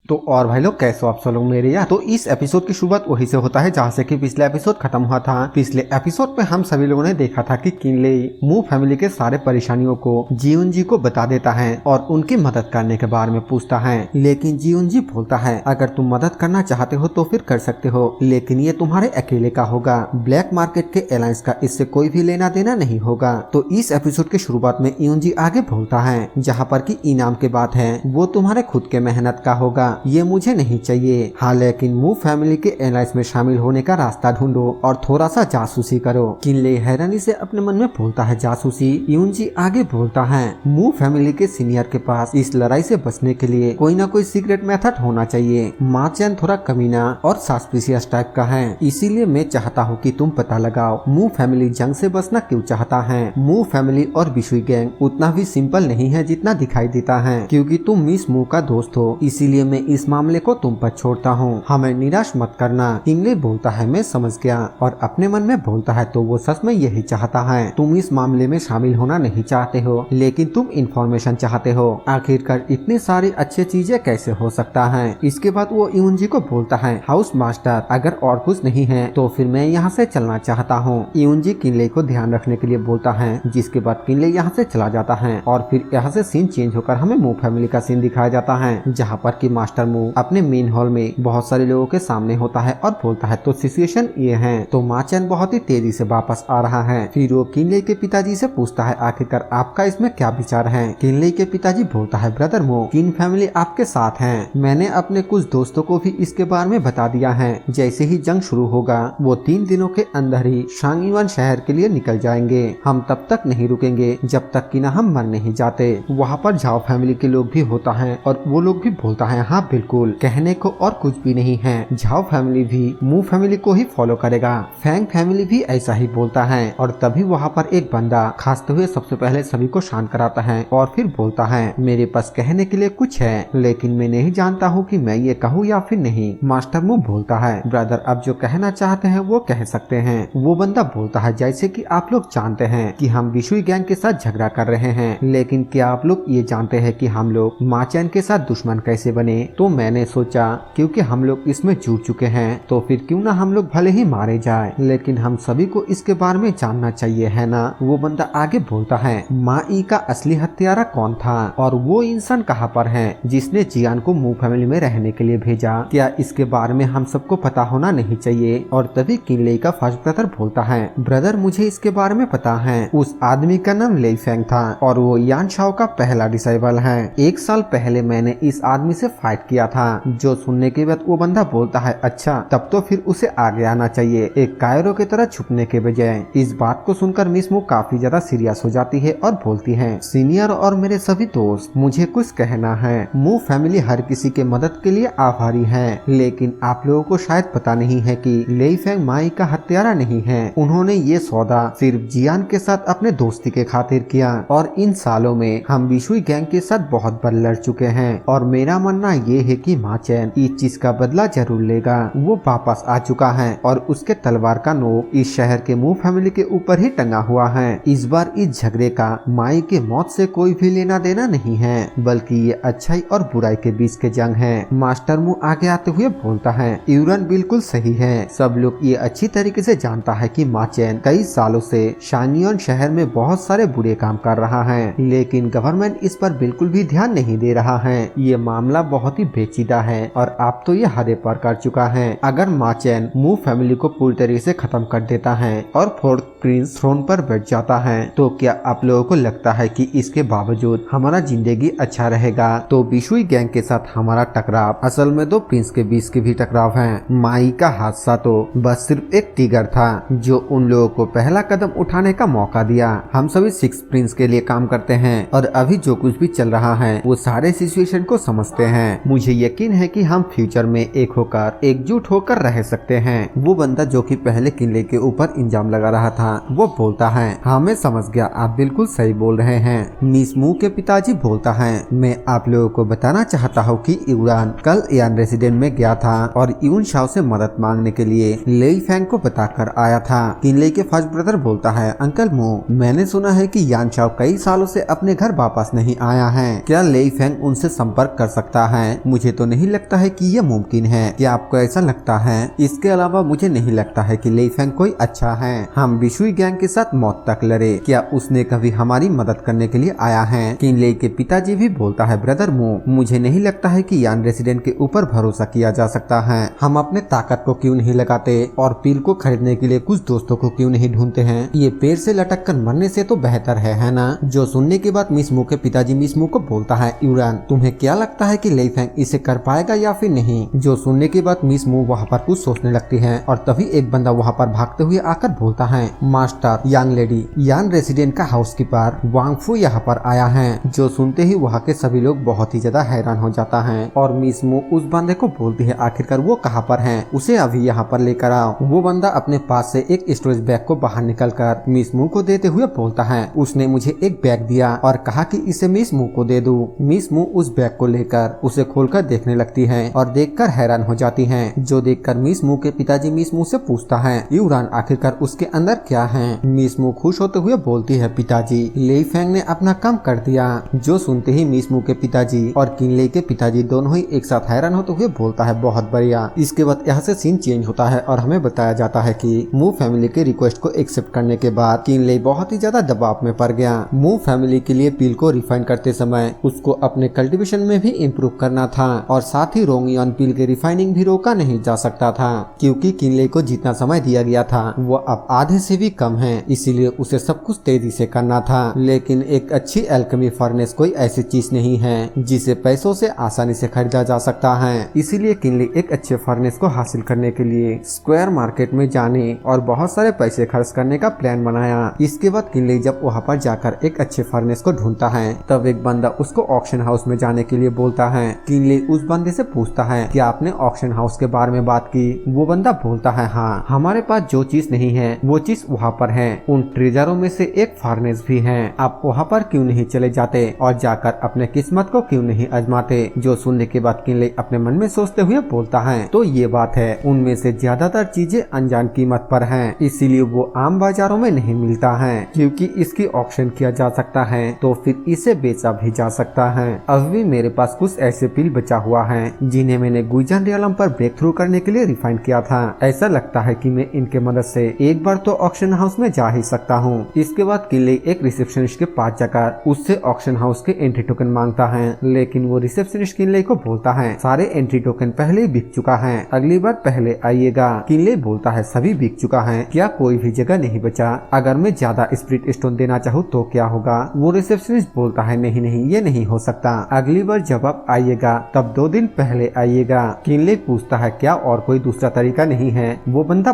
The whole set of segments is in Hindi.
तो और भाई लोग कैसे हो आप सब लोग मेरे यार। तो इस एपिसोड की शुरुआत वही से होता है जहाँ से कि पिछले एपिसोड खत्म हुआ था। पिछले एपिसोड में हम सभी लोगों ने देखा था कि किनले मू फैमिली के सारे परेशानियों को जीउनजी को बता देता है और उनकी मदद करने के बारे में पूछता है, लेकिन जीउनजी बोलता है अगर तुम मदद करना चाहते हो तो फिर कर सकते हो, लेकिन ये तुम्हारे अकेले का होगा। ब्लैक मार्केट के अलायंस का इससे कोई भी लेना देना नहीं होगा। तो इस एपिसोड की शुरुआत में यूनजी आगे बोलता है जहाँ पर कि इनाम की बात है वो तुम्हारे खुद के मेहनत का होगा, ये मुझे नहीं चाहिए। हाँ, लेकिन मू फैमिली के एलायंस में शामिल होने का रास्ता ढूंढो और थोड़ा सा जासूसी करो। किनले हैरानी से अपने मन में बोलता है जासूसी। यूनजी आगे बोलता है मू फैमिली के सीनियर के पास इस लड़ाई से बचने के लिए कोई ना कोई सीक्रेट मेथड होना चाहिए। माचैन थोड़ा कमीना और सस्पिशियस टाइप का है, इसीलिए मैं चाहता हूँ कि तुम पता लगाओ मू फैमिली जंग से बचना क्यों चाहता है। मू फैमिली और बिशुई गैंग उतना भी सिंपल नहीं है जितना दिखाई देता है, क्योंकि तुम मिस मू का दोस्त हो, इसीलिए मैं इस मामले को तुम पर छोड़ता हूँ, हमें निराश मत करना। किंगले बोलता है मैं समझ गया, और अपने मन में बोलता है तो वो सच में यही चाहता है। तुम इस मामले में शामिल होना नहीं चाहते हो, लेकिन तुम इन्फॉर्मेशन चाहते हो। आखिरकार इतनी सारी अच्छी चीजें कैसे हो सकता है। इसके बाद वो यूनजी को बोलता है हाउस मास्टर अगर और कुछ नहीं है तो फिर मैं यहाँ से चलना चाहता हूँ। यूनजी किनले को ध्यान रखने के लिए बोलता है, जिसके बाद किनले यहाँ से चला जाता है और फिर यहाँ से सीन चेंज होकर हमें मू फैमिली का सीन दिखाया जाता है, जहाँ पर कि मास्टर मू अपने मेन हॉल में बहुत सारे लोगों के सामने होता है और बोलता है तो सिचुएशन ये है। तो माचैन बहुत ही तेजी से वापस आ रहा है। फिर वो किनले के पिताजी से पूछता है आखिरकार आपका इसमें क्या विचार है। किनले के पिताजी बोलता है ब्रदर मू किन फैमिली आपके साथ है, मैंने अपने कुछ दोस्तों को भी इसके बारे में बता दिया है। जैसे ही जंग शुरू होगा वो 3 दिनों के अंदर ही शांगयुआन शहर के लिए निकल जाएंगे। हम तब तक नहीं रुकेंगे जब तक कि ना हम मर नहीं जाते। वहाँ पर झाओ फैमिली के लोग भी होता है और वो लोग भी बोलता है हाँ बिल्कुल, कहने को और कुछ भी नहीं है। झाओ फैमिली भी मू फैमिली को ही फॉलो करेगा। फैंग फैमिली भी ऐसा ही बोलता है और तभी वहाँ पर एक बंदा खासते हुए सबसे पहले सभी को शांत कराता है और फिर बोलता है मेरे पास कहने के लिए कुछ है, लेकिन मैं नहीं जानता हूँ कि मैं ये कहूँ या फिर नहीं। मास्टर मू बोलता है ब्रदर अब जो कहना चाहते हैं वो कह सकते हैं। वो बंदा बोलता है जैसे कि आप लोग जानते हैं कि हम बिशुई गैंग के साथ झगड़ा कर रहे हैं, लेकिन क्या आप लोग ये जानते हैं कि हम लोग माचैन के साथ दुश्मन कैसे बने। तो मैंने सोचा क्योंकि हम लोग इसमें जुड़ चुके हैं तो फिर क्यों ना हम लोग भले ही मारे जाए, लेकिन हम सभी को इसके बारे में जानना चाहिए है ना। वो बंदा आगे बोलता है माई का असली हत्यारा कौन था और वो इंसान कहाँ पर है जिसने जियान को मू फैमिली में रहने के लिए भेजा, क्या इसके बारे में हम सबको पता होना नहीं चाहिए। और तभी किनले का फर्स्ट ब्रदर बोलता है ब्रदर मुझे इसके बारे में पता है, उस आदमी का नाम लेई फेंग था और वो यान शाओ का पहला डिसाइबल है। 1 साल पहले मैंने इस आदमी से फाइट किया था। जो सुनने के बाद वो बंदा बोलता है अच्छा तब तो फिर उसे आगे आना चाहिए, एक कायरो की तरह छुपने के बजाय। इस बात को सुनकर मिस मू काफी ज्यादा सीरियस हो जाती है और बोलती है सीनियर और मेरे सभी दोस्त मुझे कुछ कहना है। मू फैमिली हर किसी के मदद के लिए आभारी है, लेकिन आप लोगों को शायद पता नहीं है कि लेई फेंग माई का हत्यारा नहीं है। उन्होंने ये सौदा सिर्फ जियान के साथ अपने दोस्ती के खातिर किया और इन सालों में हम बिशुई गैंग के साथ बहुत बार लड़ चुके हैं और मेरा मानना ये है कि माचैन इस चीज का बदला जरूर लेगा। वो वापस आ चुका है और उसके तलवार का नोक इस शहर के मू फैमिली के ऊपर ही टंगा हुआ है। इस बार इस झगड़े का माई के मौत से कोई भी लेना देना नहीं है, बल्कि ये अच्छाई और बुराई के बीच के जंग है। मास्टर मू आगे आते हुए बोलता है यूरन बिल्कुल सही है। सब लोग ये अच्छी तरीके से जानता है कि माचैन कई सालों से शांगयुआन शहर में बहुत सारे बुरे काम कर रहा है, लेकिन गवर्नमेंट इस पर बिल्कुल भी ध्यान नहीं दे रहा है। ये मामला बहुत ही पेचीदा है और अब तो ये हदे पार कर चुका है। अगर माचैन मू फैमिली को पूरी तरीके से खत्म कर देता है और फोर्थ प्रिंस थ्रोन पर बैठ जाता है तो क्या आप लोगों को लगता है कि इसके बावजूद हमारा जिंदगी अच्छा रहेगा। तो बिशुई गैंग के साथ हमारा टकराव असल में 2 प्रिंस के बीच के भी टकराव है। माई का हादसा तो बस सिर्फ एक टिगर था जो उन लोगों को पहला कदम उठाने का मौका दिया। हम सभी 6 प्रिंस के लिए काम करते हैं और अभी जो कुछ भी चल रहा है वो सारे सिचुएशन को समझते हैं। मुझे यकीन है कि हम फ्यूचर में एकजुट होकर रह सकते हैं। वो बंदा जो कि पहले किले के ऊपर इंजाम लगा रहा था वो बोलता है हाँ मैं समझ गया, आप बिल्कुल सही बोल रहे हैं। मिस मू के पिताजी बोलता है मैं आप लोगों को बताना चाहता हूँ कि यूरान कल यान रेसिडेंट में गया था और यून शाओ से मदद मांगने के लिए लेई फैंग को बताकर आया था। किनले के फर्स्ट ब्रदर बोलता है अंकल मू, मैंने सुना है कि यान शाओ कई सालों से अपने घर वापस नहीं आया है, क्या लेई फैंग उनसे संपर्क कर सकता है? मुझे तो नहीं लगता है कि यह मुमकिन है, क्या आपको ऐसा लगता है? इसके अलावा मुझे नहीं लगता है कि लेई फैंग कोई अच्छा है, हम बिशुई गैंग के साथ मौत तक लड़े, क्या उसने कभी हमारी मदद करने के लिए आया है? किनले के पिताजी भी बोलता है ब्रदर मू, मुझे नहीं लगता है कि यान रेसिडेंट के ऊपर भरोसा किया जा सकता है, हम अपने ताकत को क्यों नहीं लगाते और पील को खरीदने के लिए कुछ दोस्तों को क्यों नहीं ढूंढते हैं? ये पेड़ से लटक कर मरने से तो बेहतर है ना? जो सुनने के बाद मिस मू के पिताजी मिस मू को बोलता है यूरान तुम्हें क्या लगता है कि लेई फैंग इसे कर पाएगा या फिर नहीं? जो सुनने के बाद मिस मू वहाँ पर कुछ सोचने लगती है और तभी एक बंदा वहाँ पर भागते हुए आकर बोलता है मास्टर यंग लेडी, यान रेसिडेंट का हाउसकीपर वांग फू यहाँ पर आया है। जो सुनते ही वहाँ के सभी लोग बहुत ही ज्यादा हैरान हो जाता है और मिस मू उस बंदे को बोलती है आखिरकार वो कहाँ पर है, उसे अभी यहाँ पर लेकर आओ। वो बंदा अपने पास से एक स्टोरेज बैग को बाहर निकल कर मिस मू को देते हुए बोलता है उसने मुझे एक बैग दिया और कहा कि इसे मिस मू को दे दूं। मिस मू उस बैग को लेकर उसे खोलकर देखने लगती है और देखकर हैरान हो जाती है। जो देखकर मिस मू के पिताजी मिस मू से पूछता है यूरान आखिरकार उसके अंदर क्या है? मिस मू खुश होते हुए बोलती है पिताजी लेई फैंग ने अपना काम कर दिया। जो सुनते ही मिस मू के पिताजी और किनले के पिताजी दोनों ही एक साथ हैरान होते हुए बोलता है बहुत बढ़िया। इसके बाद यहाँ से सीन चेंज होता है और हमें बताया जाता है कि मू फैमिली के रिक्वेस्ट को एक्सेप्ट करने के बाद किनले बहुत ही ज्यादा दबाव में पड़ गया। मू फैमिली के लिए पील को रिफाइन करते समय उसको अपने कल्टीवेशन में भी इम्प्रूव करना था और साथ ही रोंगियन पील के रिफाइनिंग भी रोका नहीं जा सकता था क्योंकि किनले को जितना समय दिया गया था वो अब आधे से भी कम है, इसीलिए उसे सब कुछ तेजी से करना था। लेकिन एक अच्छी एल्केमी फर्नेस कोई ऐसी चीज नहीं है जिसे पैसों से आसानी से खरीदा जा सकता है, इसीलिए किनले एक अच्छे फर्नेस को हासिल करने के लिए स्क्वायर मार्केट में जाने और बहुत सारे पैसे खर्च करने का प्लान बनाया। इसके बाद किनले जब वहाँ पर जाकर एक अच्छे फर्नेस को ढूंढता है तब एक बंदा उसको ऑक्शन हाउस में जाने के लिए बोलता है। किनले उस बंदे से पूछता है कि आपने ऑक्शन हाउस के बारे में बात की? वो बंदा बोलता है हाँ, हमारे पास जो चीज नहीं है वो चीज वहाँ पर है, उन ट्रेजरों में से एक फर्नेस भी है, आप वहाँ पर क्यों नहीं चले जाते और जाकर अपने किस्मत को क्यों नहीं आजमाते? जो सुनने के बाद किनले अपने मन में सोचते हुए बोलता है तो ये बात है, उनमें से ज्यादातर चीजें अनजान कीमत पर हैं, इसीलिए वो आम बाजारों में नहीं मिलता है। क्योंकि इसकी ऑक्शन किया जा सकता है तो फिर इसे बेचा भी जा सकता है। अब भी मेरे पास कुछ ऐसे पील बचा हुआ है जिन्हें मैंने गुइजान रियलम पर ब्रेक थ्रू करने के लिए रिफाइन किया था, ऐसा लगता है कि मैं इनके मदद से एक बार तो ऑक्शन हाउस में जा ही सकता हूँ। इसके बाद किनले एक रिसेप्शनिस्ट के पास जाकर उससे ऑक्शन हाउस के एंट्री टोकन मांगता है, लेकिन वो रिसेप्शनिस्ट किनले को बोलता है सारे एंट्री टोकन पहले ही बिक चुका है, अगली बार पहले आइएगा। किनले बोलता है सभी बिक चुका है, क्या कोई भी जगह नहीं बचा? अगर मैं ज्यादा स्पिरिट स्टोन देना चाहूँ तो क्या होगा? वो रिसेप्शनिस्ट बोलता है नहीं नहीं ये नहीं हो सकता, अगली बार जब आप आइएगा तब 2 दिन पहले आइएगा। किनले पूछता है क्या और कोई दूसरा तरीका नहीं है? वो बंदा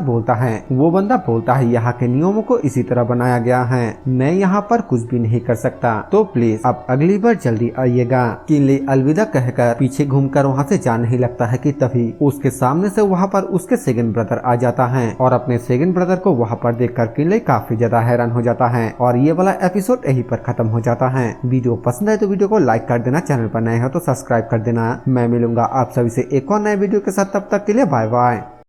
बोलता है यहाँ के नियमों को इसी तरह बनाया गया है, मैं यहाँ पर कुछ भी नहीं कर सकता, तो प्लीज आप अगली बार जल्दी आइएगा। किनले अलविदा कहकर पीछे घूमकर वहाँ से जाने ही लगता है कि तभी उसके सामने से वहाँ पर उसके सेकंड ब्रदर आ जाता है और अपने सेकंड ब्रदर को वहाँ पर देखकर किनले काफी ज्यादा हैरान हो जाता है और ये वाला एपिसोड यहीं पर खत्म हो जाता है। वीडियो पसंद है तो वीडियो को लाइक कर देना, चैनल पर नए हो तो सब्सक्राइब कर देना। मैं मिलूंगा आप सभी से एक और नए वीडियो के साथ, तब तक के लिए बाय बाय।